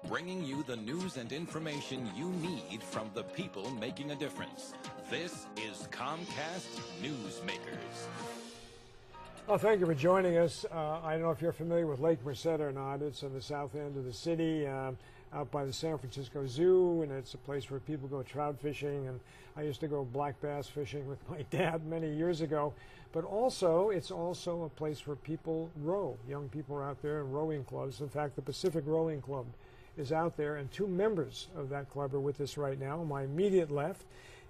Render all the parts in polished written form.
bringing you the news and information you need from the people making a difference. This is Comcast Newsmakers. Well, thank you for joining us. I don't know if you're familiar with Lake Merced or not. It's on the south end of the city, out by the San Francisco Zoo, and it's a place where people go trout fishing. And I used to go black bass fishing with my dad many years ago. But also, it's also a place where people row. Young people are out there in rowing clubs. In fact, the Pacific Rowing Club is out there, and two members of that club are with us right now. My immediate left,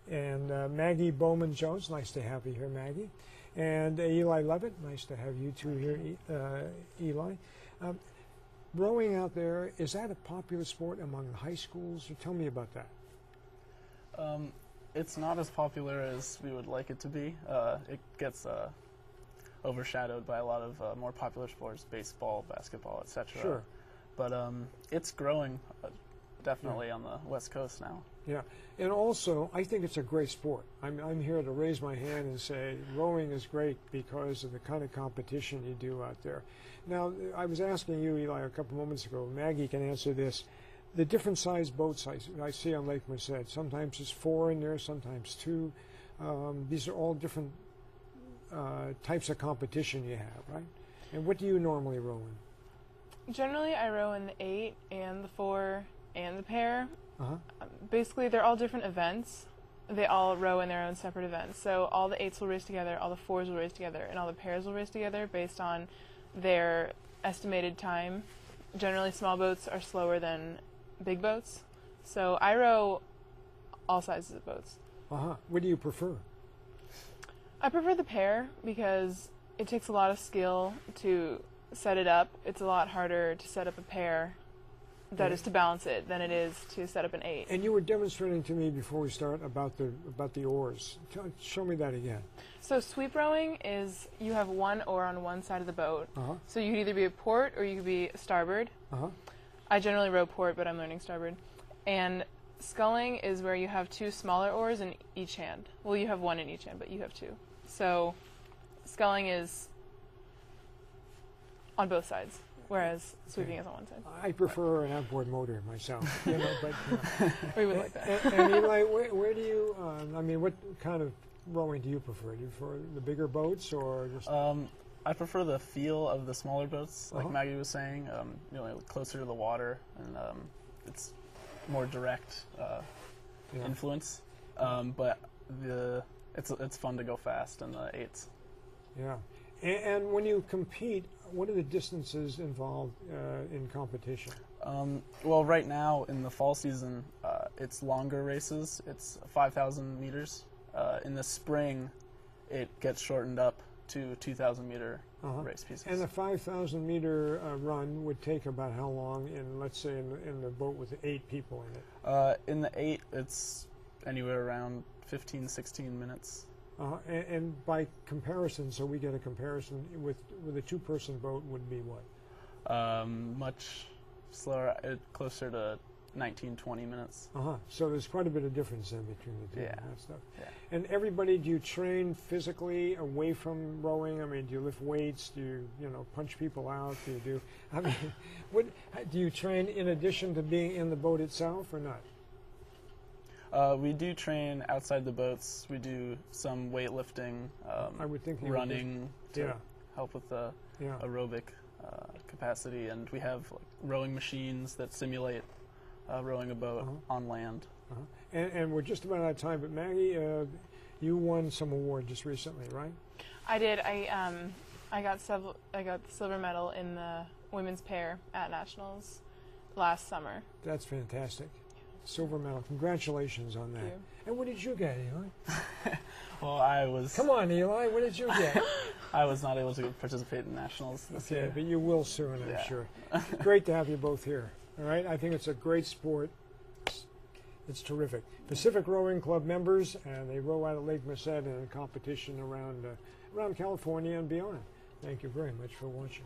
and Maggie Bowman-Jones. Nice to have you here, Maggie. And Eli Levitt. Nice to have you two here, Eli. Rowing out there, is that a popular sport among high schools? Tell me about that. It's not as popular as we would like it to be. It gets overshadowed by a lot of more popular sports, baseball, basketball, etc. Sure. But it's growing definitely on the West Coast now. Yeah, and also I think it's a great sport. I'm here to raise my hand and say rowing is great because of the kind of competition you do out there. Now, I was asking you, Eli, a couple moments ago. Maggie can answer this. The different size boats I see on Lake Merced. Sometimes it's 4 in there, sometimes 2. These are all different types of competition you have, right? And what do you normally row in? Generally, I row in the 8 and the 4 and the pair. Uh-huh. Basically, they're all different events. They all row in their own separate events. So all the 8s will race together, all the 4s will race together, and all the pairs will race together based on their estimated time. Generally, small boats are slower than big boats. So I row all sizes of boats. Uh-huh. What do you prefer? I prefer the pair because it takes a lot of skill to set it up. It's a lot harder to set up a pair that is to balance it than it is to set up an 8. And you were demonstrating to me before we start about the oars. Show me that again. So sweep rowing is you have one oar on one side of the boat. Uh-huh. So you could either be a port or you could be starboard. Uh-huh. I generally row port, but I'm learning starboard. And sculling is where you have 2 smaller oars in each hand. Well, you have 1 in each hand, but you have 2. So sculling is on both sides, whereas sweeping is on one side. I prefer an outboard motor myself, you know, but We would like that. And Eli, where do you? I mean, what kind of rowing do you prefer? Do you prefer the bigger boats or just? I prefer the feel of the smaller boats, like Uh-huh. Maggie was saying. You know, closer to the water, and it's more direct influence. But it's fun to go fast in the 8s. Yeah. And when you compete, what are the distances involved in competition? Well, right now in the fall season, it's longer races. It's 5,000 meters. In the spring, it gets shortened up to 2,000-meter race pieces. And a 5,000-meter run would take about how long in, let's say, in the boat with 8 people in it? In the 8, it's anywhere around 15, 16 minutes. And by comparison, so we get a comparison with a 2-person boat would be what? Much slower, closer to 19, 20 minutes. So there's quite a bit of difference then between the two. Yeah. And that stuff. Yeah. And everybody, do you train physically away from rowing? I mean, do you lift weights? Do you punch people out? Do you do? I mean, do you train in addition to being in the boat itself or not? We do train outside the boats. We do some weightlifting, I would think running to help with the aerobic capacity, and we have rowing machines that simulate rowing a boat on land. And we're just about out of time, but Maggie, you won some award just recently, right? I did. I got the silver medal in the women's pair at nationals last summer. That's fantastic. Silver medal. Congratulations on that. Thank you. And what did you get, Eli? Well, I was... Come on, Eli. What did you get? I was not able to participate in nationals this year. But you will soon, I'm sure. Great to have you both here. All right? I think it's a great sport. It's terrific. Pacific Rowing Club members, and they row out at Lake Merced in a competition around California and beyond. Thank you very much for watching.